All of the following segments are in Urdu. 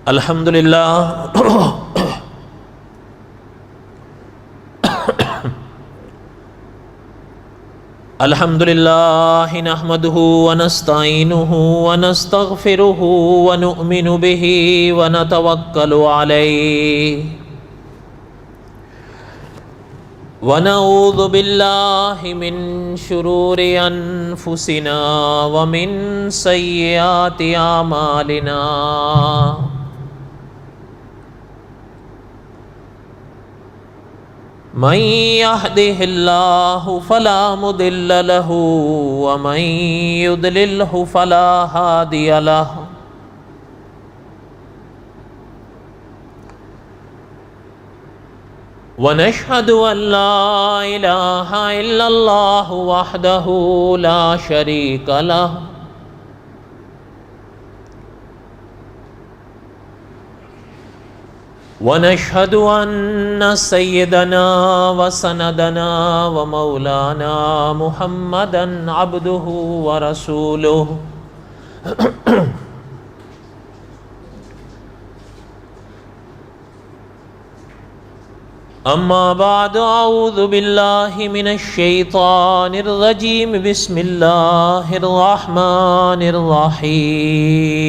الحمد للہ الحمد للہ نحمده ونستعینه ونستغفره ونؤمن به ونتوکل علیہ ونعوذ باللہ من شرور انفسنا ومن سیئات اعمالنا من يهده الله فلا مضل له ومن يضلله فلا هادي له ونشهد أن لا إله إلا الله وحده لا شريك له ونشهد أن سيدنا وسندنا ومولانا محمدا عبده ورسوله أما بعد أعوذ بالله من الشيطان الرجيم بسم الله الرحمن الرحيم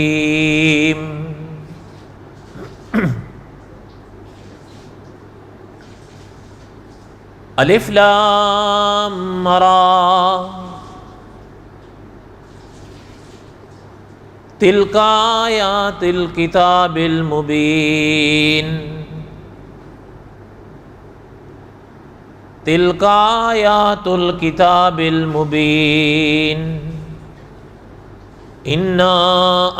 الف لام را تلك آیات الکتاب المبین تلك آیات الکتاب المبین انا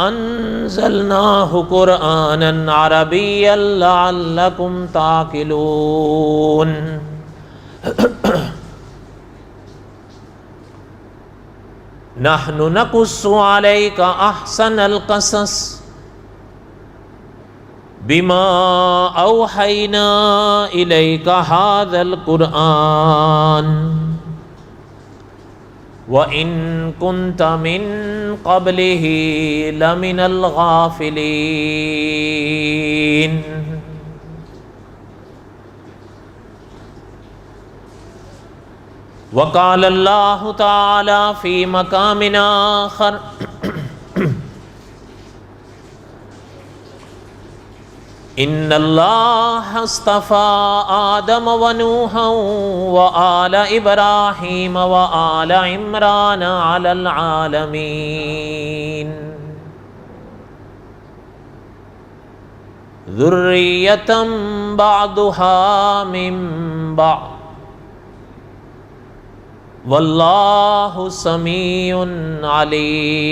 انزلناه قرآنا عربیا لعلکم تعقلون نحن نقص عليك احسن القصص بما اوحينا اليك هذا القرآن وان كنت من قبله لمن الغافلين وقال الله تعالى في مقام آخر إن الله اصطفى آدم ونوحا وآل إبراهيم وآل عمران على العالمين ذرية بعضها من بعض واللہ سمیع علیم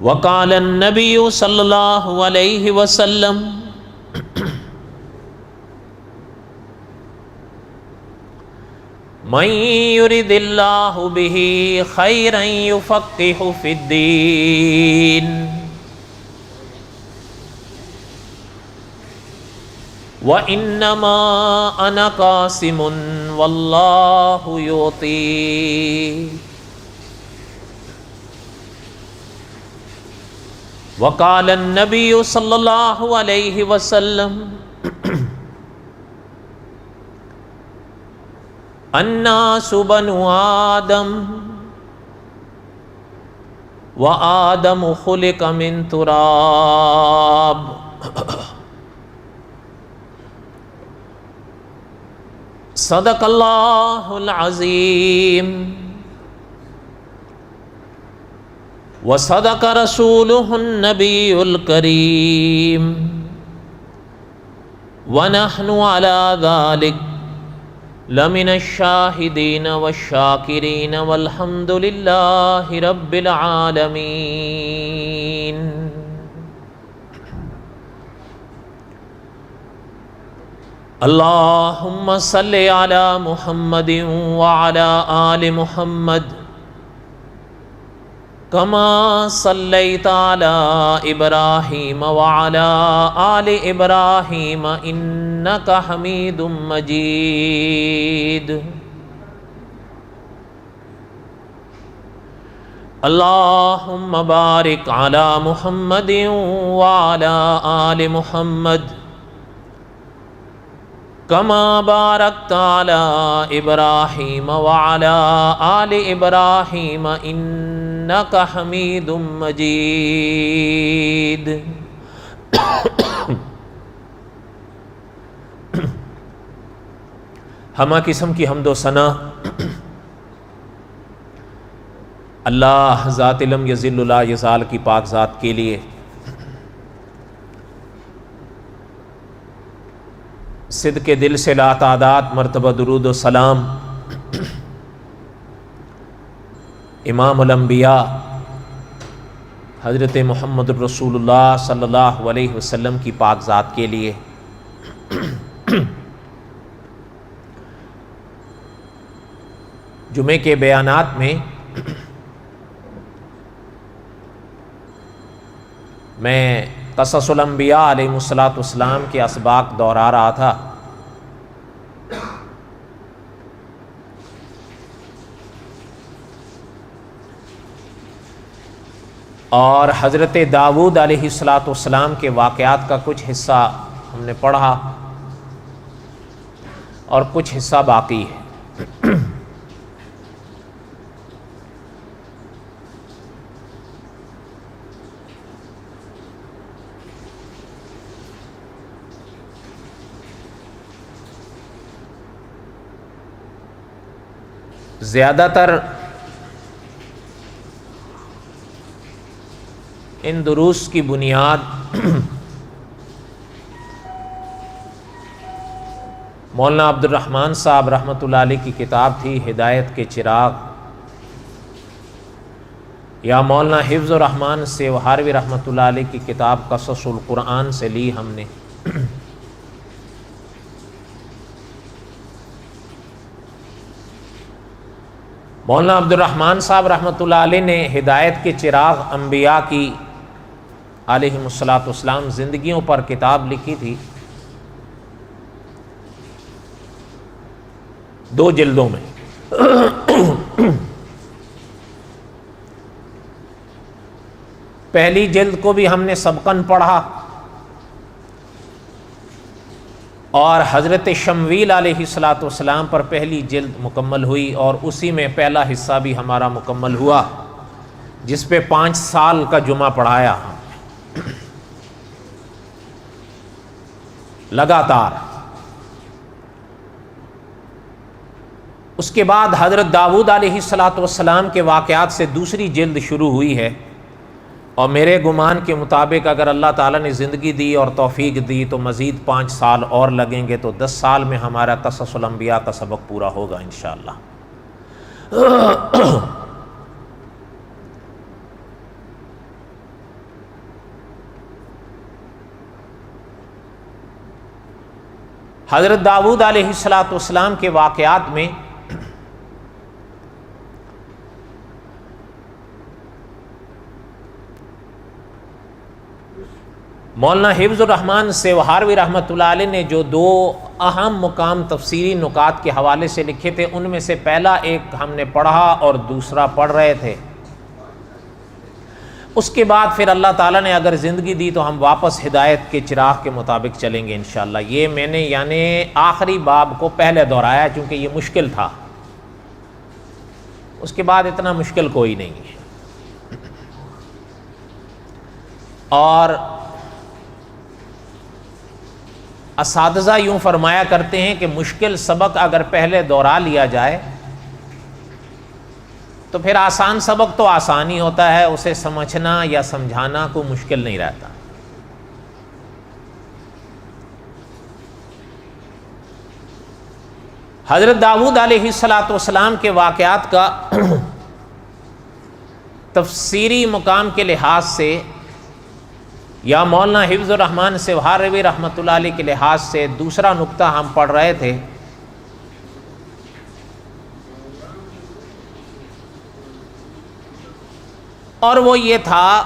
وقال النبی صلی اللہ علیہ وسلم من یرد اللہ بہ خیرا یفقہ فی الدین وَإِنَّمَا أَنَا قَاسِمٌ وَاللَّهُ يُعْطِي وقال النبي صلى الله عليه وسلم الناس بنو آدم وآدم خلق من تراب صدق اللہ العظیم وصدق رسولہ النبی الکریم ونحن علی ذلک لمن الشاہدین والشاکرین والحمد للہ رب العالمین اللہم صلی علی محمد وعلی آل محمد کما صلیت علی ابراہیم وعلی آل ابراہیم انک حمید مجید اللہم بارک علی محمد وعلی آل محمد کما بارکت علی ابراہیم وعلی آل ابراہیم انک حمید مجید۔ ہمہ قسم کی حمد و ثنا اللہ ذات علم یذل لا یزال کی پاک ذات کے لیے، صدق دل سے لا تعداد مرتبہ درود و سلام امام الانبیاء حضرت محمد الرسول اللہ صلی اللہ علیہ وسلم کی پاک ذات کے لیے۔ جمعے کے بیانات میں میں قصص الانبیاء علیہ السلام کے اسباق دہرا رہا تھا۔ اور حضرت داؤد علیہ السلام کے واقعات کا کچھ حصہ ہم نے پڑھا اور کچھ حصہ باقی ہے۔ زیادہ تر ان دروس کی بنیاد مولانا عبد الرحمن صاحب رحمۃ اللہ علیہ کی کتاب تھی ہدایت کے چراغ، یا مولانا حفظ الرحمن سیوہاروی رحمۃ اللہ علیہ کی کتاب قصص القرآن سے لی ہم نے۔ مولانا عبد الرحمن صاحب رحمۃ اللہ علیہ نے ہدایت کے چراغ انبیاء کی علیہم السلام زندگیوں پر کتاب لکھی تھی 2 جلدوں میں۔ پہلی جلد کو بھی ہم نے سبقاً پڑھا، اور حضرت شمویل علیہ السلام پر پہلی جلد مکمل ہوئی، اور اسی میں پہلا حصہ بھی ہمارا مکمل ہوا، جس پہ 5 سال کا جمعہ پڑھایا لگاتار۔ اس کے بعد حضرت داؤد علیہ السلام کے واقعات سے دوسری جلد شروع ہوئی ہے، اور میرے گمان کے مطابق اگر اللہ تعالیٰ نے زندگی دی اور توفیق دی تو مزید 5 سال اور لگیں گے، تو 10 سال میں ہمارا قصص الانبیاء کا سبق پورا ہوگا انشاءاللہ۔ حضرت داؤد علیہ السلام کے واقعات میں مولانا حفظ الرحمن سیوہاروی رحمۃ اللہ علیہ نے جو 2 اہم مقام تفسیری نکات کے حوالے سے لکھے تھے، ان میں سے پہلا ایک ہم نے پڑھا اور دوسرا پڑھ رہے تھے۔ اس کے بعد پھر اللہ تعالیٰ نے اگر زندگی دی تو ہم واپس ہدایت کے چراغ کے مطابق چلیں گے انشاءاللہ۔ یہ میں نے یعنی آخری باب کو پہلے دہرایا چونکہ یہ مشکل تھا، اس کے بعد اتنا مشکل کوئی نہیں ہے۔ اور اساتذہ یوں فرمایا کرتے ہیں کہ مشکل سبق اگر پہلے دہرا لیا جائے تو پھر آسان سبق تو آسان ہی ہوتا ہے، اسے سمجھنا یا سمجھانا کوئی مشکل نہیں رہتا۔ حضرت داؤد علیہ السلام کے واقعات کا تفسیری مقام کے لحاظ سے یا مولانا حفظ الرحمن سیوہاروی رحمۃ اللہ علیہ کے لحاظ سے دوسرا نقطہ ہم پڑھ رہے تھے، اور وہ یہ تھا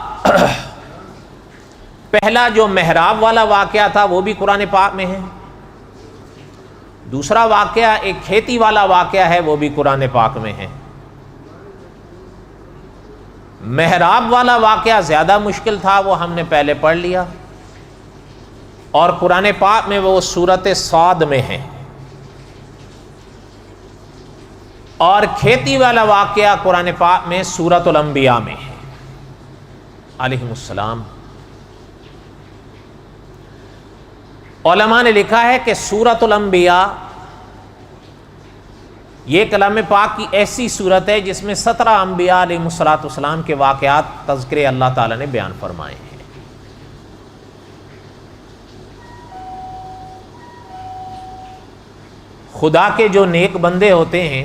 پہلا جو محراب والا واقعہ تھا وہ بھی قرآن پاک میں ہے، دوسرا واقعہ ایک کھیتی والا واقعہ ہے وہ بھی قرآن پاک میں ہے۔ محراب والا واقعہ زیادہ مشکل تھا، وہ ہم نے پہلے پڑھ لیا، اور قرآن پاک میں وہ سورۃ صاد میں ہے، اور کھیتی والا واقعہ قرآن پاک میں سورۃ الانبیاء میں ہے علیہم السلام۔ علماء نے لکھا ہے کہ سورۃ الانبیاء یہ کلام پاک کی ایسی صورت ہے جس میں 17 انبیاء علیہ السلام کے واقعات تذکرے اللہ تعالیٰ نے بیان فرمائے ہیں۔ خدا کے جو نیک بندے ہوتے ہیں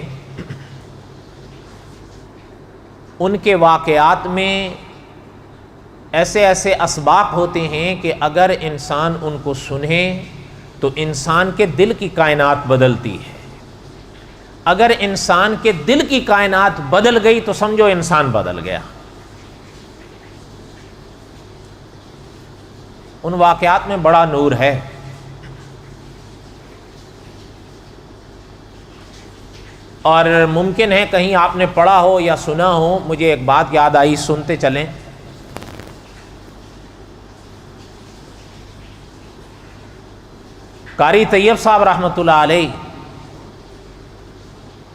ان کے واقعات میں ایسے ایسے اسباق ہوتے ہیں کہ اگر انسان ان کو سنے تو انسان کے دل کی کائنات بدلتی ہے۔ اگر انسان کے دل کی کائنات بدل گئی تو سمجھو انسان بدل گیا۔ ان واقعات میں بڑا نور ہے۔ اور ممکن ہے کہیں آپ نے پڑھا ہو یا سنا ہو، مجھے ایک بات یاد آئی، سنتے چلیں۔ قاری طیب صاحب رحمۃ اللہ علیہ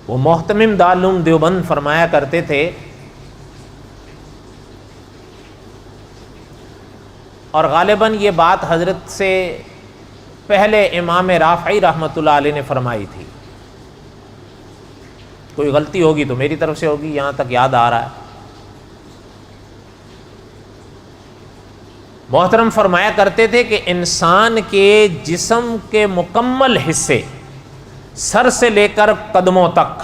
وہ محتمم دارالعلوم دیوبند فرمایا کرتے تھے، اور غالباً یہ بات حضرت سے پہلے امام رافعی رحمۃ اللہ علیہ نے فرمائی تھی، کوئی غلطی ہوگی تو میری طرف سے ہوگی، یہاں تک یاد آ رہا ہے۔ محترم فرمایا کرتے تھے کہ انسان کے جسم کے مکمل حصے سر سے لے کر قدموں تک،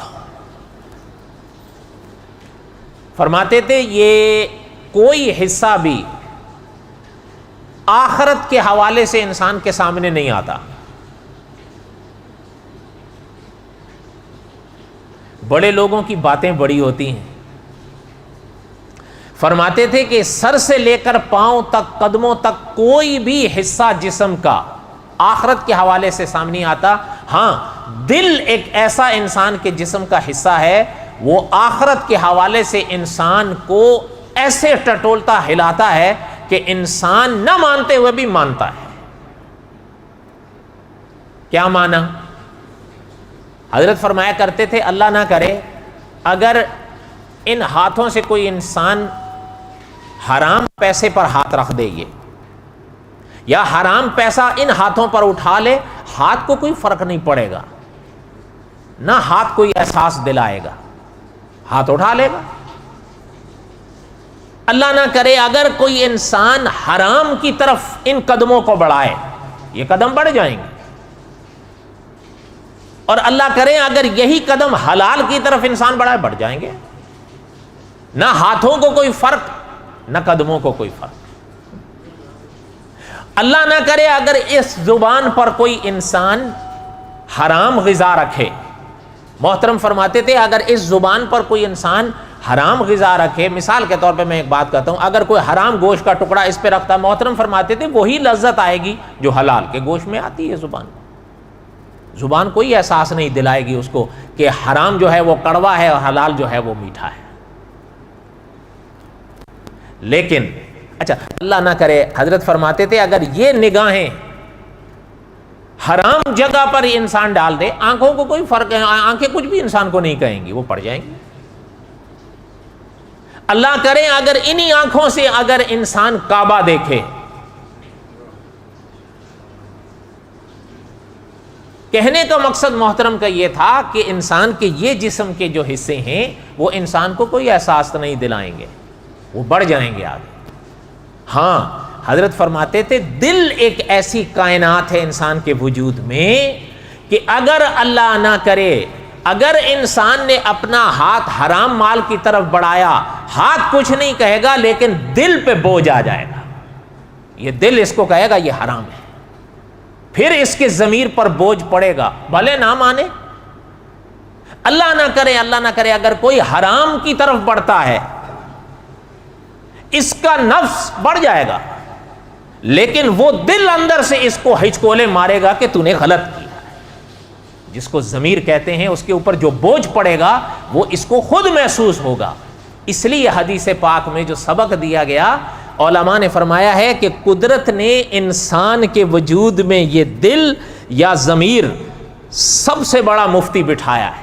فرماتے تھے یہ کوئی حصہ بھی آخرت کے حوالے سے انسان کے سامنے نہیں آتا۔ بڑے لوگوں کی باتیں بڑی ہوتی ہیں۔ فرماتے تھے کہ سر سے لے کر پاؤں تک، قدموں تک کوئی بھی حصہ جسم کا آخرت کے حوالے سے سامنے نہیں آتا۔ ہاں، دل ایک ایسا انسان کے جسم کا حصہ ہے، وہ آخرت کے حوالے سے انسان کو ایسے ٹٹولتا ہلاتا ہے کہ انسان نہ مانتے ہوئے بھی مانتا ہے۔ کیا مانا؟ حضرت فرمایا کرتے تھے اللہ نہ کرے اگر ان ہاتھوں سے کوئی انسان حرام پیسے پر ہاتھ رکھ دے یہ، یا حرام پیسہ ان ہاتھوں پر اٹھا لے، ہاتھ کو کوئی فرق نہیں پڑے گا، نہ ہاتھ کوئی احساس دلائے گا، ہاتھ اٹھا لے گا۔ اللہ نہ کرے اگر کوئی انسان حرام کی طرف ان قدموں کو بڑھائے، یہ قدم بڑھ جائیں گے، اور اللہ کرے اگر یہی قدم حلال کی طرف انسان بڑھائے، بڑھ جائیں گے۔ نہ ہاتھوں کو کوئی فرق، نہ قدموں کو کوئی فرق۔ اللہ نہ کرے اگر اس زبان پر کوئی انسان حرام غذا رکھے، محترم فرماتے تھے اگر اس زبان پر کوئی انسان حرام غذا رکھے، مثال کے طور پہ میں ایک بات کہتا ہوں، اگر کوئی حرام گوشت کا ٹکڑا اس پہ رکھتا ہے، محترم فرماتے تھے وہی لذت آئے گی جو حلال کے گوشت میں آتی ہے۔ زبان کوئی احساس نہیں دلائے گی اس کو کہ حرام جو ہے وہ کڑوا ہے اور حلال جو ہے وہ میٹھا ہے۔ لیکن اچھا، اللہ نہ کرے حضرت فرماتے تھے اگر یہ نگاہیں حرام جگہ پر انسان ڈال دے، آنکھوں کو کوئی فرق ہے، آنکھیں کچھ بھی انسان کو نہیں کہیں گی، وہ پڑ جائیں گی۔ اللہ کرے اگر انہی آنکھوں سے اگر انسان کعبہ دیکھے، کہنے کا مقصد محترم کا یہ تھا کہ انسان کے یہ جسم کے جو حصے ہیں وہ انسان کو کوئی احساس نہیں دلائیں گے، وہ بڑھ جائیں گے آگے۔ ہاں، حضرت فرماتے تھے دل ایک ایسی کائنات ہے انسان کے وجود میں کہ اگر اللہ نہ کرے اگر انسان نے اپنا ہاتھ حرام مال کی طرف بڑھایا، ہاتھ کچھ نہیں کہے گا لیکن دل پہ بوجھ آ جائے گا، یہ دل اس کو کہے گا یہ حرام ہے، پھر اس کے ضمیر پر بوجھ پڑے گا، بھلے نہ مانے۔ اللہ نہ کرے اگر کوئی حرام کی طرف بڑھتا ہے، اس کا نفس بڑھ جائے گا لیکن وہ دل اندر سے اس کو ہچکولے مارے گا کہ تو نے غلط کیا ہے۔ جس کو ضمیر کہتے ہیں، اس کے اوپر جو بوجھ پڑے گا وہ اس کو خود محسوس ہوگا اس لیے حدیث پاک میں جو سبق دیا گیا، علماء نے فرمایا ہے کہ قدرت نے انسان کے وجود میں یہ دل یا ضمیر سب سے بڑا مفتی بٹھایا ہے،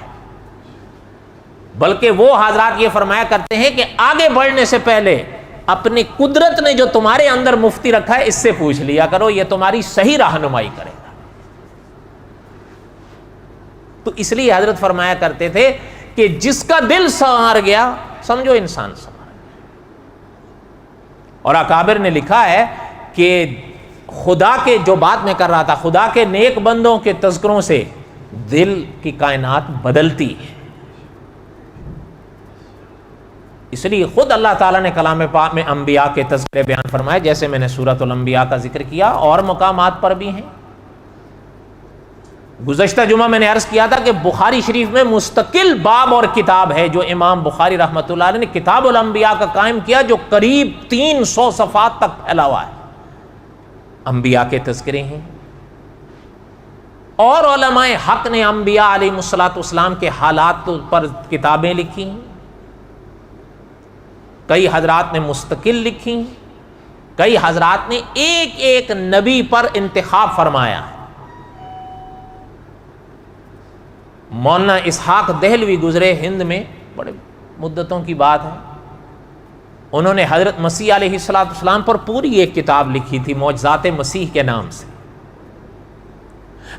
بلکہ وہ حضرات یہ فرمایا کرتے ہیں کہ آگے بڑھنے سے پہلے اپنی قدرت نے جو تمہارے اندر مفتی رکھا ہے اس سے پوچھ لیا کرو، یہ تمہاری صحیح رہنمائی کرے گا۔ تو اس لیے حضرت فرمایا کرتے تھے کہ جس کا دل سنوار گیا سمجھو انسان سنوار گیا۔ اور اکابر نے لکھا ہے کہ خدا کے، جو بات میں کر رہا تھا، خدا کے نیک بندوں کے تذکروں سے دل کی کائنات بدلتی ہے۔ اس لیے خود اللہ تعالیٰ نے کلام پاک میں انبیاء کے تذکرے بیان فرمائے، جیسے میں نے سورۃ الانبیاء کا ذکر کیا، اور مقامات پر بھی ہیں۔ گزشتہ جمعہ میں نے عرض کیا تھا کہ بخاری شریف میں مستقل باب اور کتاب ہے جو امام بخاری رحمۃ اللہ علیہ نے کتاب الانبیاء کا قائم کیا، جو قریب 300 صفحات تک پھیلا ہوا ہے، انبیاء کے تذکرے ہیں۔ اور علماء حق نے انبیاء علیہ الصلوۃ والسلام کے حالات پر کتابیں لکھی ہیں، کئی حضرات نے مستقل لکھی، کئی حضرات نے ایک ایک نبی پر انتخاب فرمایا ہے۔ مولانا اسحاق دہلوی گزرے ہند میں، بڑے مدتوں کی بات ہے، انہوں نے حضرت مسیح علیہ السلام پر پوری ایک کتاب لکھی تھی، معجزات مسیح کے نام سے۔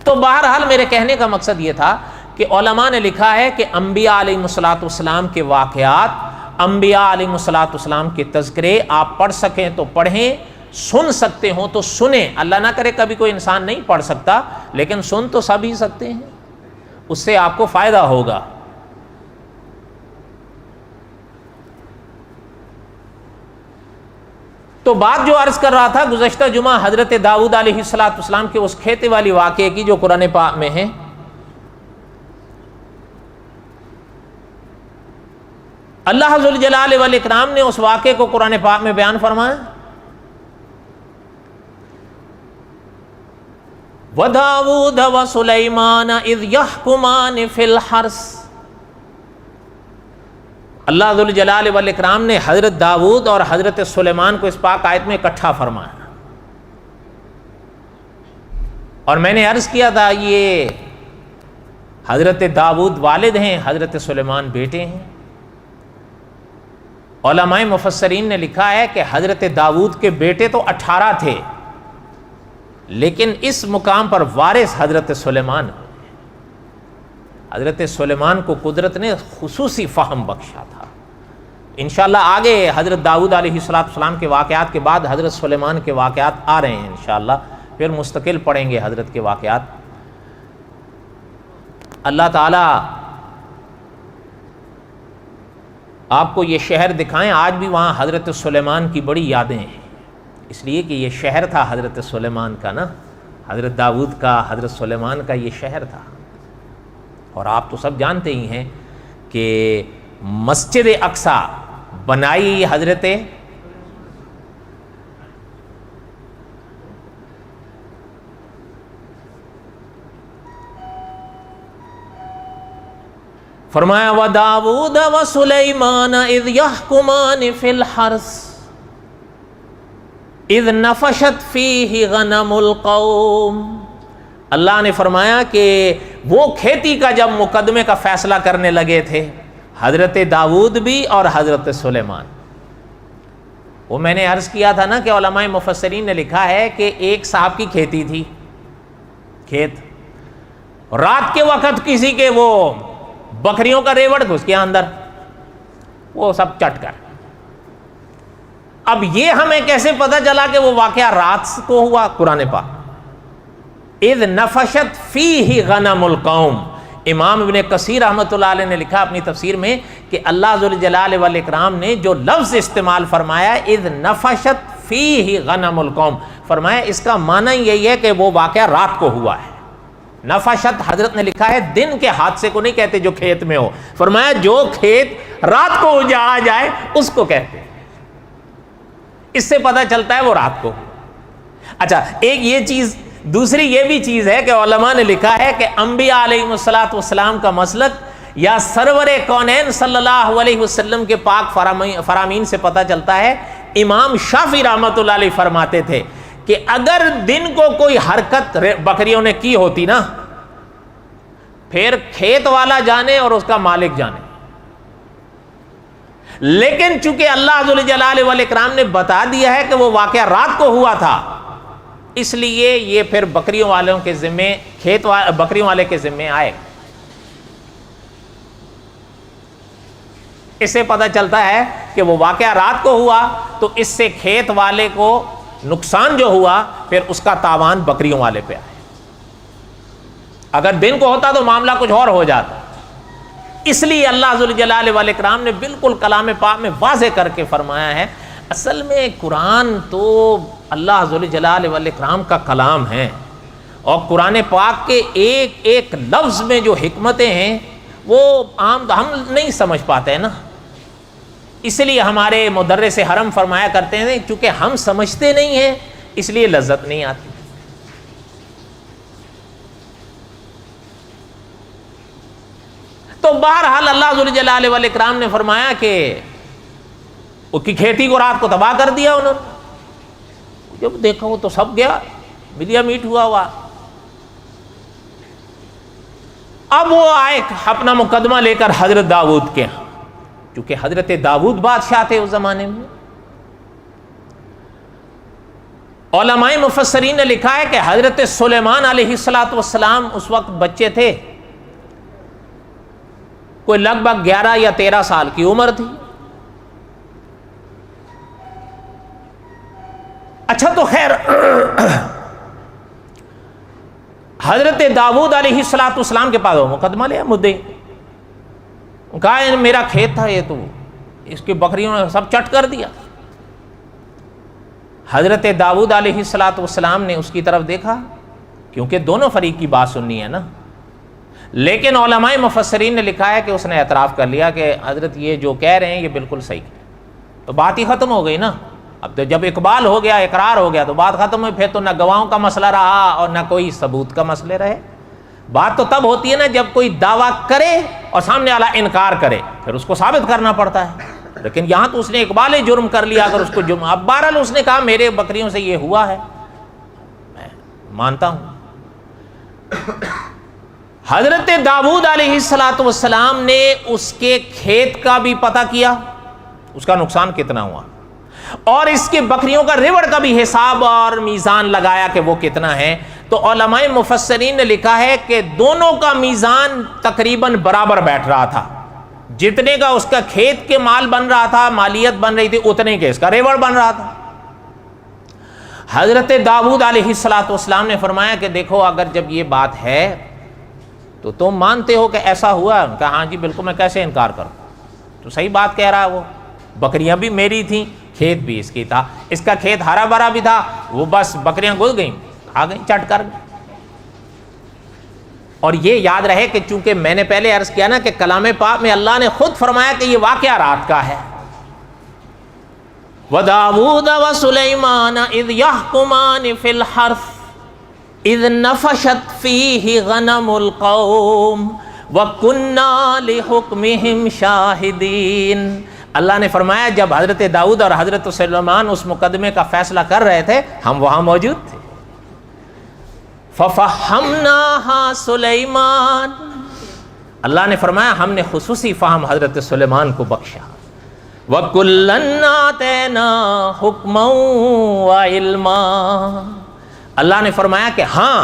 تو بہرحال میرے کہنے کا مقصد یہ تھا کہ علماء نے لکھا ہے کہ انبیاء علیہ السلام کے واقعات، انبیاء علیہ السلام کے تذکرے آپ پڑھ سکیں تو پڑھیں، سن سکتے ہوں تو سنیں۔ اللہ نہ کرے کبھی کوئی انسان نہیں پڑھ سکتا، لیکن سن تو سب ہی سکتے ہیں، اس سے آپ کو فائدہ ہوگا۔ تو بات جو عرض کر رہا تھا گزشتہ جمعہ حضرت داؤد علیہ السلام کے اس کھیتے والی واقعے کی جو قرآن پاک میں ہے، اللہ ذوالجلال والاکرام نے اس واقعے کو قرآن پاک میں بیان فرمایا، وَدَاوُودَ وَسُلَيْمَانَ اِذْ يَحْكُمَانِ فِي الْحَرْثِ۔ اللہ ذوالجلال والاکرام نے حضرت داؤد اور حضرت سلیمان کو اس پاک آیت میں اکٹھا فرمایا، اور میں نے عرض کیا تھا یہ حضرت داؤد والد ہیں، حضرت سلیمان بیٹے ہیں۔ علماء مفسرین نے لکھا ہے کہ حضرت داؤد کے بیٹے تو 18 تھے، لیکن اس مقام پر وارث حضرت سلیمان ہوئے۔ حضرت سلیمان کو قدرت نے خصوصی فہم بخشا تھا۔ انشاءاللہ آگے حضرت داؤد علیہ السلام کے واقعات کے بعد حضرت سلیمان کے واقعات آ رہے ہیں، انشاءاللہ پھر مستقل پڑھیں گے حضرت کے واقعات۔ اللہ تعالیٰ آپ کو یہ شہر دکھائیں، آج بھی وہاں حضرت سلیمان کی بڑی یادیں ہیں، اس لیے کہ یہ شہر تھا حضرت سلیمان کا نا، حضرت داؤد کا، حضرت سلیمان کا یہ شہر تھا۔ اور آپ تو سب جانتے ہی ہیں کہ مسجد اقصی بنائی حضرت فرمایا وَدَاوُودَ وَسُلَيْمَانَ اِذْ يَحْكُمَانِ فِي الْحَرْثِ اِذْ نَفَشَتْ فِيهِ غَنَمُ الْقَوْمِ۔ اللہ نے فرمایا کہ وہ کھیتی کا جب مقدمے کا فیصلہ کرنے لگے تھے، حضرت داؤد بھی اور حضرت سلیمان، وہ میں نے عرض کیا تھا نا کہ علماء مفسرین نے لکھا ہے کہ ایک صاحب کی کھیتی تھی، کھیت، رات کے وقت کسی کے وہ بکریوں کا ریوڑ گھس گیا اندر، وہ سب چٹ کر۔ اب یہ ہمیں کیسے پتہ چلا کہ وہ واقعہ رات کو ہوا؟ قرآن پاک اذ نفشت فیہ غنم القوم، امام ابن کثیر رحمۃ اللہ علیہ نے لکھا اپنی تفسیر میں کہ اللہ ذوالجلال والاکرام نے جو لفظ استعمال فرمایا اذ نفشت فیہ غنم القوم، فرمایا اس کا معنی یہی ہے کہ وہ واقعہ رات کو ہوا ہے۔ نفشت حضرت نے لکھا ہے دن کے حادثے کو نہیں کہتے جو کھیت میں ہو، فرمایا جو کھیت رات کو اجاڑا جائے اس کو کہتے ہیں، اس سے پتہ چلتا ہے وہ رات کو۔ اچھا ایک یہ چیز، دوسری یہ بھی چیز ہے کہ علماء نے لکھا ہے کہ انبیاء علیہ السلام کا مسلک یا سرور کونین صلی اللہ علیہ وسلم کے پاک فرامین سے پتہ چلتا ہے، امام شافعی رحمۃ اللہ علیہ فرماتے تھے کہ اگر دن کو کوئی حرکت بکریوں نے کی ہوتی نا، پھر کھیت والا جانے اور اس کا مالک جانے، لیکن چونکہ اللہ ذو الجلال والاکرام نے بتا دیا ہے کہ وہ واقعہ رات کو ہوا تھا، اس لیے یہ پھر بکریوں والوں کے ذمے، بکریوں والے کے ذمے آئے۔ اس سے پتہ چلتا ہے کہ وہ واقعہ رات کو ہوا تو اس سے کھیت والے کو نقصان جو ہوا پھر اس کا تاوان بکریوں والے پہ آئے۔ اگر دن کو ہوتا تو معاملہ کچھ اور ہو جاتا۔ اس لیے اللہ ذو الجلال والاکرام نے بالکل کلام پاک میں واضح کر کے فرمایا ہے، اصل میں قرآن تو اللہ ذو الجلال والاکرام کا کلام ہے، اور قرآن پاک کے ایک ایک لفظ میں جو حکمتیں ہیں وہ عام ہم نہیں سمجھ پاتے ہیں نا، اس لیے ہمارے مدرس حرم فرمایا کرتے ہیں چونکہ ہم سمجھتے نہیں ہیں اس لیے لذت نہیں آتی۔ تو بہرحال اللہ ذو الجلال والاکرام نے فرمایا کہ اس کی کھیتی کو رات کو تباہ کر دیا انہوں نے، جب دیکھا وہ تو سب گیا، ملیا میٹ ہوا۔ اب وہ آئے اپنا مقدمہ لے کر حضرت داؤد کے ہاں، چونکہ حضرت داؤد بادشاہ تھے اس زمانے میں۔ علماء مفسرین نے لکھا ہے کہ حضرت سلیمان علیہ السلام اس وقت بچے تھے، کوئی لگ بھگ 11 یا 13 سال کی عمر تھی۔ اچھا تو خیر، حضرت داؤد علیہ السلام کے پاس وہ مقدمہ لیا، مدعی کہا میرا کھیت تھا، یہ تو اس کی بکریوں نے سب چٹ کر دیا۔ حضرت داؤد علیہ السلام نے اس کی طرف دیکھا، کیونکہ دونوں فریق کی بات سننی ہے نا، لیکن علماء مفسرین نے لکھا ہے کہ اس نے اعتراف کر لیا کہ حضرت یہ جو کہہ رہے ہیں یہ بالکل صحیح ہے، تو بات ہی ختم ہو گئی نا۔ اب تو جب اقبال ہو گیا، اقرار ہو گیا تو بات ختم ہوئی، پھر تو نہ گواہوں کا مسئلہ رہا اور نہ کوئی ثبوت کا مسئلہ رہے۔ بات تو تب ہوتی ہے نا جب کوئی دعویٰ کرے اور سامنے والا انکار کرے، پھر اس کو ثابت کرنا پڑتا ہے، لیکن یہاں تو اس نے اقبال جرم کر لیا۔ اگر اس کو جرم، اب بہرحال اس نے کہا میرے بکریوں سے یہ ہوا ہے، میں مانتا ہوں۔ حضرت داؤد علیہ السلام نے اس کے کھیت کا بھی پتہ کیا، اس کا نقصان کتنا ہوا، اور اس کے بکریوں کا ریوڑ کا بھی حساب اور میزان لگایا کہ وہ کتنا ہے۔ تو علماء مفسرین نے لکھا ہے کہ دونوں کا میزان تقریباً برابر بیٹھ رہا تھا، جتنے کا اس کا کھیت کے مال بن رہا تھا، مالیت بن رہی تھی، اتنے کے اس کا ریوڑ بن رہا تھا۔ حضرت داؤد علیہ السلام نے فرمایا کہ دیکھو اگر جب یہ بات ہے تو تم مانتے ہو کہ ایسا ہوا؟ کہا ہاں جی بالکل، میں کیسے انکار کروں، تو صحیح بات کہہ رہا ہے وہ، بکریاں بھی میری تھیں، کھیت بھی اس کی تھا، اس کا کھیت ہرا بھرا بھی تھا، وہ بس بکریاں گھس گئیں، آ گئیں چٹ کر۔ اور یہ یاد رہے کہ چونکہ میں نے پہلے عرض کیا نا کہ کلام پاک میں اللہ نے خود فرمایا کہ یہ واقعہ رات کا ہے۔ وَدَاوُودَ وَسُلَيْمَانَ إِذْ يَحْكُمَانِ فِي الْحَرْثِ إِذْ نَفَشَتْ فِيهِ غَنَمُ الْقَوْمِ وَكُنَّا لِحُكْمِهِمْ شَاهِدِينَ۔ اللہ نے فرمایا جب حضرت داؤد اور حضرت سلیمان اس مقدمے کا فیصلہ کر رہے تھے ہم وہاں موجود تھے۔ فَفَحَّمْنَاهَا سُلَيْمَانَ، اللہ نے فرمایا ہم نے خصوصی فہم حضرت سلیمان کو بخشا۔ وَكُلًّا آتَيْنَا حُكْمًا وَعِلْمًا، اللہ نے فرمایا کہ ہاں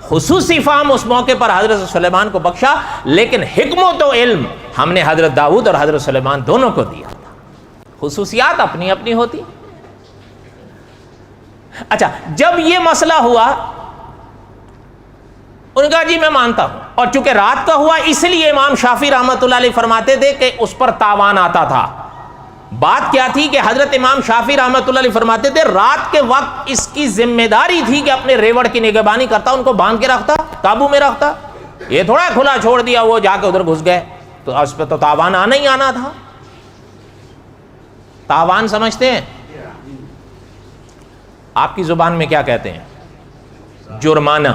خصوصی فہم اس موقع پر حضرت سلیمان کو بخشا، لیکن حکمت و علم ہم نے حضرت داؤد اور حضرت سلیمان دونوں کو دیا تھا۔ خصوصیات اپنی اپنی ہوتی۔ اچھا جب یہ مسئلہ ہوا انہوں نے کہا جی میں مانتا ہوں، اور چونکہ رات کا ہوا اس لیے امام شافعی رحمۃ اللہ علیہ فرماتے تھے کہ اس پر تاوان آتا تھا۔ بات کیا تھی کہ حضرت امام شافعی رحمۃ اللہ علیہ فرماتے تھے رات کے وقت اس کی ذمہ داری تھی کہ اپنے ریوڑ کی نگہبانی کرتا، ان کو باندھ کے رکھتا، قابو میں رکھتا، یہ تھوڑا کھلا چھوڑ دیا وہ جا کے ادھر گھس گئے، تو اس پہ تو تاوان آنا ہی آنا تھا۔ تاوان سمجھتے ہیں آپ کی زبان میں کیا کہتے ہیں؟ جرمانہ۔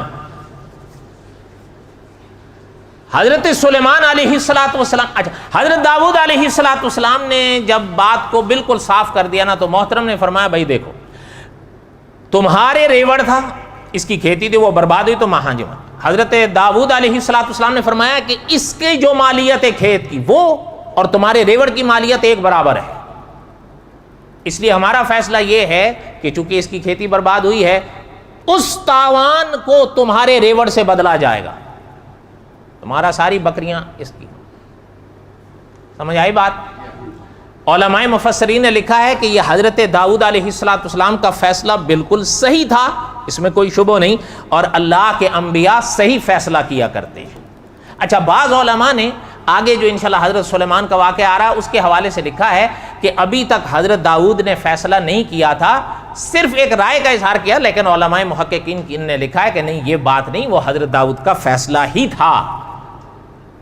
حضرت سلیمان علیہ الصلوۃ والسلام، اچھا حضرت داؤد علیہ الصلوۃ والسلام نے جب بات کو بالکل صاف کر دیا نا، تو محترم نے فرمایا بھائی دیکھو، تمہارے ریوڑ تھا، اس کی کھیتی تھی، وہ برباد ہوئی تو مہاں جو حضرت داؤد علیہ الصلوۃ والسلام نے فرمایا کہ اس کی جو مالیت ہے کھیت کی، وہ اور تمہارے ریوڑ کی مالیت ایک برابر ہے، اس لیے ہمارا فیصلہ یہ ہے کہ چونکہ اس کی کھیتی برباد ہوئی ہے، اس تاوان کو تمہارے ریوڑ سے بدلا جائے گا، تمہارا ساری بکریاں اس کی۔ سمجھ آئی بات؟ علماء مفسرین نے لکھا ہے کہ یہ حضرت داؤد علیہ السلام کا فیصلہ بالکل صحیح تھا، اس میں کوئی شبہ نہیں، اور اللہ کے انبیاء صحیح فیصلہ کیا کرتے ہیں۔ اچھا، بعض علماء نے آگے جو انشاءاللہ حضرت سلیمان کا واقعہ آ رہا ہے اس کے حوالے سے لکھا ہے کہ ابھی تک حضرت داؤد نے فیصلہ نہیں کیا تھا، صرف ایک رائے کا اظہار کیا، لیکن علماء محققین نے لکھا ہے کہ نہیں، یہ بات نہیں، وہ حضرت داؤد کا فیصلہ ہی تھا۔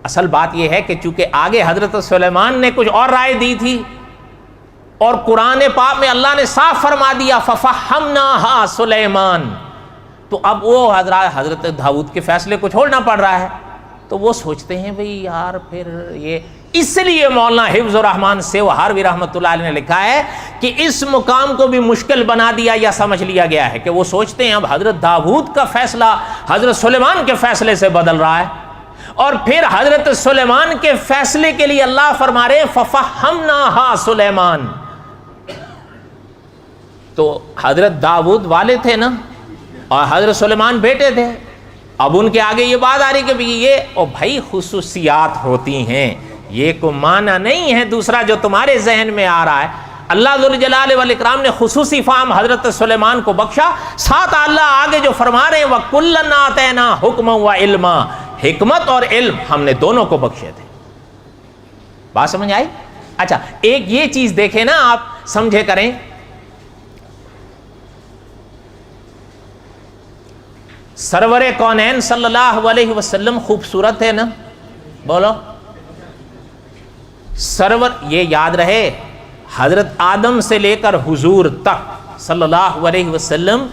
اصل بات یہ ہے کہ چونکہ آگے حضرت سلیمان نے کچھ اور رائے دی تھی، اور قرآن پاک میں اللہ نے صاف فرما دیا فَفَحَّمْنَاهَا سلیمان، تو اب وہ حضرت داؤد کے فیصلے کو چھوڑنا پڑ رہا ہے، تو وہ سوچتے ہیں بھئی یار پھر یہ، اس لیے مولانا حفظ الرحمان سیوہاروی رحمۃ اللہ علیہ نے لکھا ہے کہ اس مقام کو بھی مشکل بنا دیا یا سمجھ لیا گیا ہے کہ وہ سوچتے ہیں اب حضرت داؤد کا فیصلہ حضرت سلیمان کے فیصلے سے بدل رہا ہے، اور پھر حضرت سلیمان کے فیصلے کے لیے اللہ فرما رہے ہیں فَفَحَّمْنَاهَا سلیمان۔ تو حضرت داؤد والد تھے نا، اور حضرت سلیمان بیٹے تھے، اب ان کے آگے یہ بات آ رہی کہ یہ او بھائی خصوصیات ہوتی ہیں، یہ کوئی معنی نہیں ہے دوسرا جو تمہارے ذہن میں آ رہا ہے۔ اللہ ذوالجلال والاکرام نے خصوصی فہم حضرت سلیمان کو بخشا، ساتھ اللہ آگے جو فرما رہے ہیں وَكُلًّا آتَيْنَا حُكْمًا وَعِلْمًا، حکمت اور علم ہم نے دونوں کو بخشے تھے۔ بات سمجھ آئی؟ اچھا، ایک یہ چیز دیکھیں نا، آپ سمجھے کریں، سرور کونین صلی اللہ علیہ وسلم خوبصورت ہے نا، بولو سرور، یہ یاد رہے حضرت آدم سے لے کر حضور تک صلی اللہ علیہ وسلم،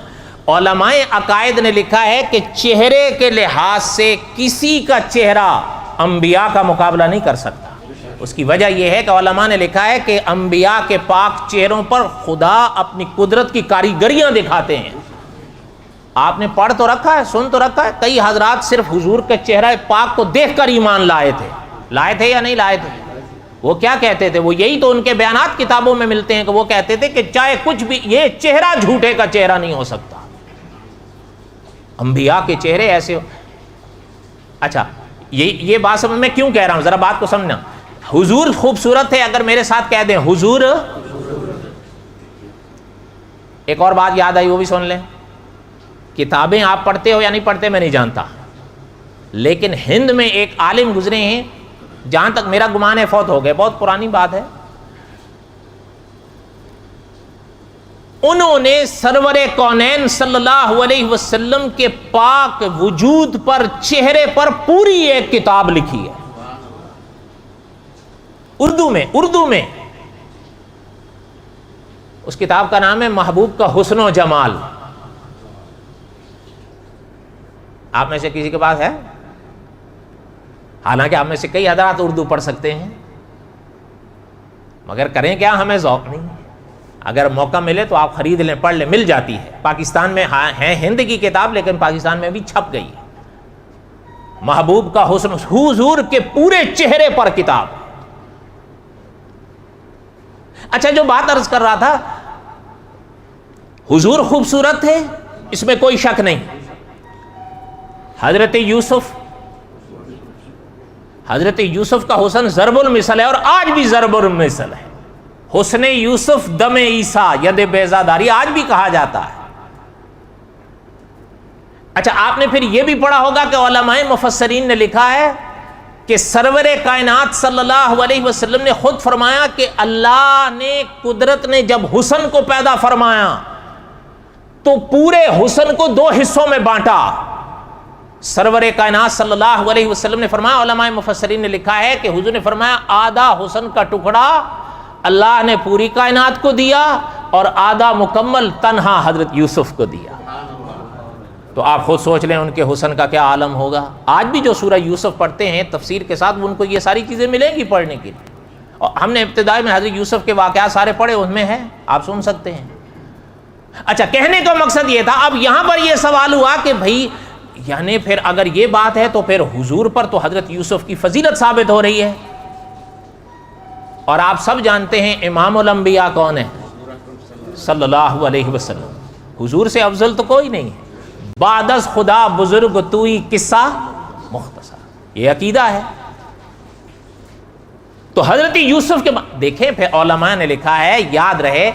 علماء عقائد نے لکھا ہے کہ چہرے کے لحاظ سے کسی کا چہرہ انبیاء کا مقابلہ نہیں کر سکتا۔ اس کی وجہ یہ ہے کہ علماء نے لکھا ہے کہ انبیاء کے پاک چہروں پر خدا اپنی قدرت کی کاریگریاں دکھاتے ہیں۔ آپ نے پڑھ تو رکھا ہے، سن تو رکھا ہے، کئی حضرات صرف حضور کے چہرہ پاک کو دیکھ کر ایمان لائے تھے یا نہیں لائے تھے؟ وہ کیا کہتے تھے؟ وہ یہی تو ان کے بیانات کتابوں میں ملتے ہیں کہ وہ کہتے تھے کہ چاہے کچھ بھی، یہ چہرہ جھوٹے کا چہرہ نہیں ہو سکتا، انبیاء کے چہرے ایسے ہو۔ اچھا، یہ بات سمجھ میں کیوں کہہ رہا ہوں، ذرا بات کو سمجھنا۔ حضور خوبصورت ہے، اگر میرے ساتھ کہہ دیں حضور، ایک اور بات یاد آئی وہ بھی سن لیں، کتابیں آپ پڑھتے ہو یا نہیں پڑھتے میں نہیں جانتا، لیکن ہند میں ایک عالم گزرے ہیں، جہاں تک میرا گمان ہے فوت ہو گئے، بہت پرانی بات ہے، انہوں نے سرور کونین صلی اللہ علیہ وسلم کے پاک وجود پر، چہرے پر پوری ایک کتاب لکھی ہے، اردو میں اس کتاب کا نام ہے محبوب کا حسن و جمال۔ آپ میں سے کسی کے پاس ہے؟ حالانکہ آپ میں سے کئی حضرات اردو پڑھ سکتے ہیں، مگر کریں کیا، ہمیں ذوق نہیں ہے۔ اگر موقع ملے تو آپ خرید لیں، پڑھ لیں، مل جاتی ہے، پاکستان میں ہے ہند کی کتاب، لیکن پاکستان میں بھی چھپ گئی ہے، محبوب کا حسن، حضور کے پورے چہرے پر کتاب۔ اچھا، جو بات عرض کر رہا تھا، حضور خوبصورت تھے، اس میں کوئی شک نہیں۔ حضرت یوسف کا حسن ضرب المثل ہے، اور آج بھی ضرب المثل ہے۔ حسن یوسف دم عیسیٰ ید بیضا داری آج بھی کہا جاتا ہے۔ اچھا، آپ نے پھر یہ بھی پڑھا ہوگا کہ علماء مفسرین نے لکھا ہے کہ سرور کائنات صلی اللہ علیہ وسلم نے خود فرمایا کہ اللہ نے، قدرت نے جب حسن کو پیدا فرمایا تو پورے حسن کو دو حصوں میں بانٹا۔ سرور کائنات صلی اللہ علیہ وسلم نے فرمایا، علماء مفسرین نے لکھا ہے کہ حضور نے فرمایا آدھا حسن کا ٹکڑا اللہ نے پوری کائنات کو دیا، اور آدھا مکمل تنہا حضرت یوسف کو دیا۔ تو آپ خود سوچ لیں ان کے حسن کا کیا عالم ہوگا. آج بھی جو سورہ یوسف پڑھتے ہیں تفسیر کے ساتھ ان کو یہ ساری چیزیں ملیں گی پڑھنے کے لیے. اور ہم نے ابتدائی میں حضرت یوسف کے واقعات سارے پڑھے, ان میں ہے, آپ سن سکتے ہیں. اچھا, کہنے کا مقصد یہ تھا. اب یہاں پر یہ سوال ہوا کہ بھائی یعنی پھر اگر یہ بات ہے تو پھر حضور پر تو حضرت یوسف کی فضیلت ثابت ہو رہی ہے. اور آپ سب جانتے ہیں امام الانبیاء کون ہے؟ صلی اللہ علیہ وسلم. حضور سے افضل تو کوئی نہیں ہے. بعد از خدا بزرگ توئی قصہ مختصر, یہ عقیدہ ہے. تو حضرت یوسف کے دیکھیں پھر علماء نے لکھا ہے, یاد رہے,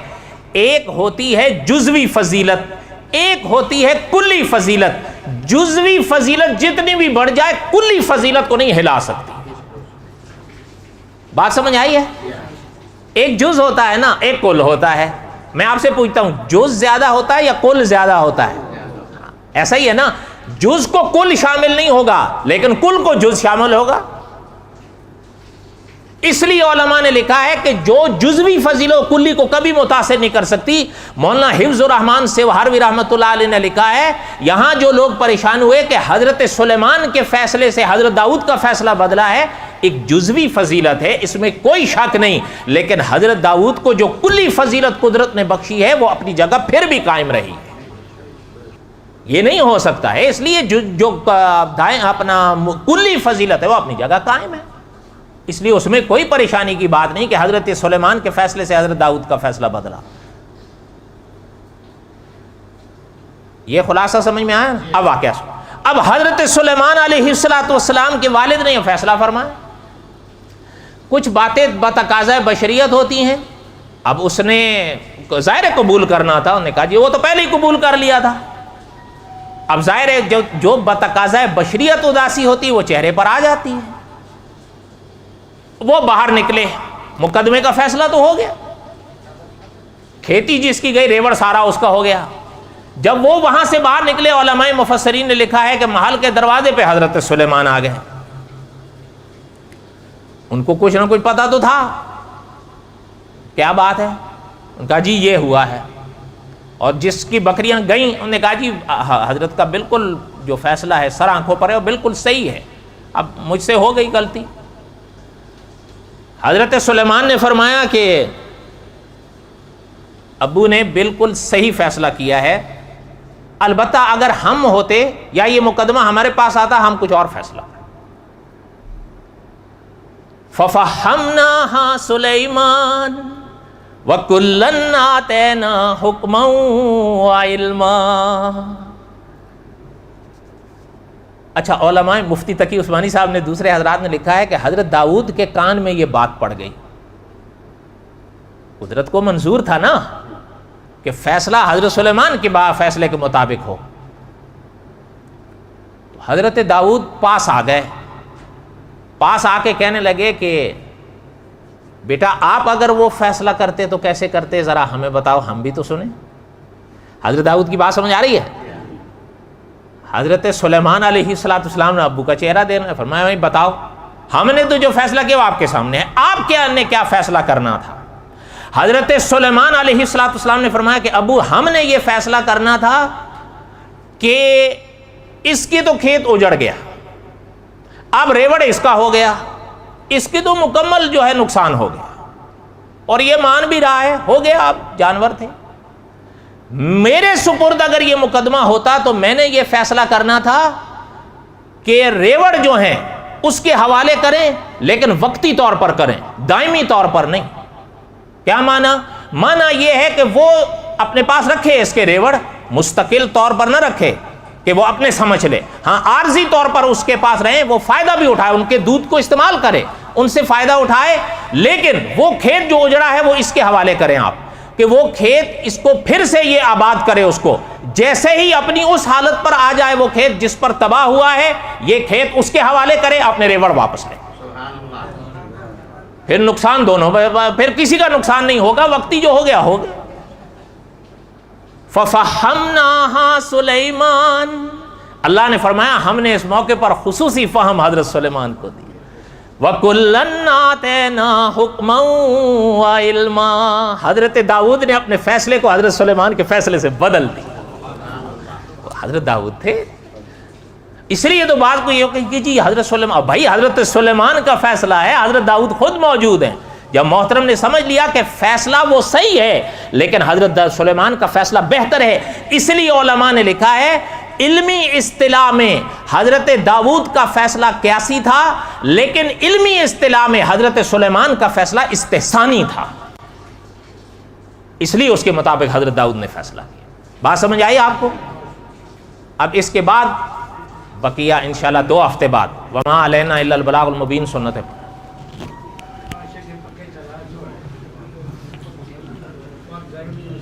ایک ہوتی ہے جزوی فضیلت, ایک ہوتی ہے کلی فضیلت. جزوی فضیلت جتنی بھی بڑھ جائے کلی فضیلت کو نہیں ہلا سکتی. بات سمجھ آئی ہے؟ ایک جز ہوتا ہے نا, ایک کل ہوتا ہے. میں آپ سے پوچھتا ہوں, جز زیادہ ہوتا ہے یا کل زیادہ ہوتا ہے؟ ایسا ہی ہے نا, جز کو کل شامل نہیں ہوگا لیکن کل کو جز شامل ہوگا. اس لیے علماء نے لکھا ہے کہ جو جزوی فضیلت کلی کو کبھی متاثر نہیں کر سکتی. مولانا حفظ الرحمان سیوہروی رحمۃ اللہ علیہ نے لکھا ہے, یہاں جو لوگ پریشان ہوئے کہ حضرت سلیمان کے فیصلے سے حضرت داؤد کا فیصلہ بدلا ہے, ایک جزوی فضیلت ہے, اس میں کوئی شک نہیں, لیکن حضرت داؤد کو جو کلی فضیلت قدرت نے بخشی ہے وہ اپنی جگہ پھر بھی قائم رہی ہے. یہ نہیں ہو سکتا ہے. اس لیے جو اپنا کلی فضیلت ہے وہ اپنی جگہ قائم ہے. اس لیے اس میں کوئی پریشانی کی بات نہیں کہ حضرت سلیمان کے فیصلے سے حضرت داؤد کا فیصلہ بدلا. یہ خلاصہ سمجھ میں آیا نا؟ اب واقعہ سن. اب حضرت سلیمان علیہ السلام کے والد نے یہ فیصلہ فرمایا. کچھ باتیں بتقاضۂ بشریت ہوتی ہیں. اب اس نے ظاہر قبول کرنا تھا, انہوں نے کہا جی وہ تو پہلے ہی قبول کر لیا تھا. اب ظاہر ہے جو بتقاضۂ بشریت اداسی ہوتی ہے وہ چہرے پر آ جاتی ہے. وہ باہر نکلے, مقدمے کا فیصلہ تو ہو گیا, کھیتی جس کی گئی ریوڑ سارا اس کا ہو گیا. جب وہ وہاں سے باہر نکلے, علماء مفسرین نے لکھا ہے کہ محل کے دروازے پہ حضرت سلیمان آ گئے. ان کو کچھ نہ کچھ پتا تو تھا, کیا بات ہے؟ ان کا جی یہ ہوا ہے. اور جس کی بکریاں گئیں انہوں نے کہا جی حضرت کا بالکل جو فیصلہ ہے سر آنکھوں پر ہے, وہ بالکل صحیح ہے, اب مجھ سے ہو گئی غلطی. حضرت سلیمان نے فرمایا کہ ابو نے بالکل صحیح فیصلہ کیا ہے, البتہ اگر ہم ہوتے یا یہ مقدمہ ہمارے پاس آتا ہم کچھ اور فیصلہ کرتے. فَفَحَّمْنَاهَا سُلَيْمَانَ وَكُلًّا آتَيْنَا حُكْمًا وَعِلْمًا. اچھا, علماء مفتی تقی عثمانی صاحب نے دوسرے حضرات نے لکھا ہے کہ حضرت داؤد کے کان میں یہ بات پڑ گئی. قدرت کو منظور تھا نا کہ فیصلہ حضرت سلیمان کے فیصلے کے مطابق ہو. تو حضرت داؤد پاس آ گئے, پاس آ کے کہنے لگے کہ بیٹا آپ اگر وہ فیصلہ کرتے تو کیسے کرتے, ذرا ہمیں بتاؤ, ہم بھی تو سنیں. حضرت داؤد کی بات سمجھ آ رہی ہے؟ حضرت سلیمان علیہ السلام نے ابو کا چہرہ دینا, فرمایا بھائی بتاؤ, ہم نے تو جو فیصلہ کیا وہ آپ کے سامنے ہے, آپ نے کیا فیصلہ کرنا تھا؟ حضرت سلیمان علیہ السلام نے فرمایا کہ ابو ہم نے یہ فیصلہ کرنا تھا کہ اس کے تو کھیت اجڑ گیا, اب ریوڑ اس کا ہو گیا, اس کے تو مکمل جو ہے نقصان ہو گیا, اور یہ مان بھی رہا ہے ہو گیا, اب جانور تھے. میرے سپرد اگر یہ مقدمہ ہوتا تو میں نے یہ فیصلہ کرنا تھا کہ ریوڑ جو ہیں اس کے حوالے کریں, لیکن وقتی طور پر کریں, دائمی طور پر نہیں. کیا مانا؟ مانا یہ ہے کہ وہ اپنے پاس رکھے اس کے ریوڑ, مستقل طور پر نہ رکھے کہ وہ اپنے سمجھ لے, ہاں عارضی طور پر اس کے پاس رہیں, وہ فائدہ بھی اٹھائے, ان کے دودھ کو استعمال کرے, ان سے فائدہ اٹھائے, لیکن وہ کھیت جو اجڑا ہے وہ اس کے حوالے کریں آپ, کہ وہ کھیت اس کو پھر سے یہ آباد کرے, اس کو جیسے ہی اپنی اس حالت پر آ جائے وہ کھیت جس پر تباہ ہوا ہے, یہ کھیت اس کے حوالے کرے, اپنے ریوڑ واپس لے. پھر نقصان دونوں, پھر کسی کا نقصان نہیں ہوگا, وقتی جو ہو گیا ہو گیا. فَفَحَّمْنَاهَا سُلَيْمَانَ, اللہ نے فرمایا ہم نے اس موقع پر خصوصی فہم حضرت سلیمان کو دی. وَكُلًّا آتَيْنَا حُكْمًا وَعِلْمًا, حضرت داؤد نے اپنے فیصلے کو حضرت سلیمان کے فیصلے سے بدل دیا. حضرت داؤد تھے. اس لیے تو بات کو یہ کہ جی حضرت سلیمان، بھائی حضرت سلیمان کا فیصلہ ہے، حضرت داؤد خود موجود ہیں. جب محترم نے سمجھ لیا کہ فیصلہ وہ صحیح ہے لیکن حضرت سلیمان کا فیصلہ بہتر ہے، اس لیے علماء نے لکھا ہے علمی اصطلاح میں حضرت داؤد کا فیصلہ قیاسی تھا، لیکن علمی اصطلاح میں حضرت سلیمان کا فیصلہ استحسانی تھا، اس لیے اس کے مطابق حضرت داؤد نے فیصلہ کیا. بات سمجھ آئی آپ کو؟ اب اس کے بعد بقیہ انشاءاللہ 2 ہفتے بعد وما علینا الا البلاغ المبین سنت ہے.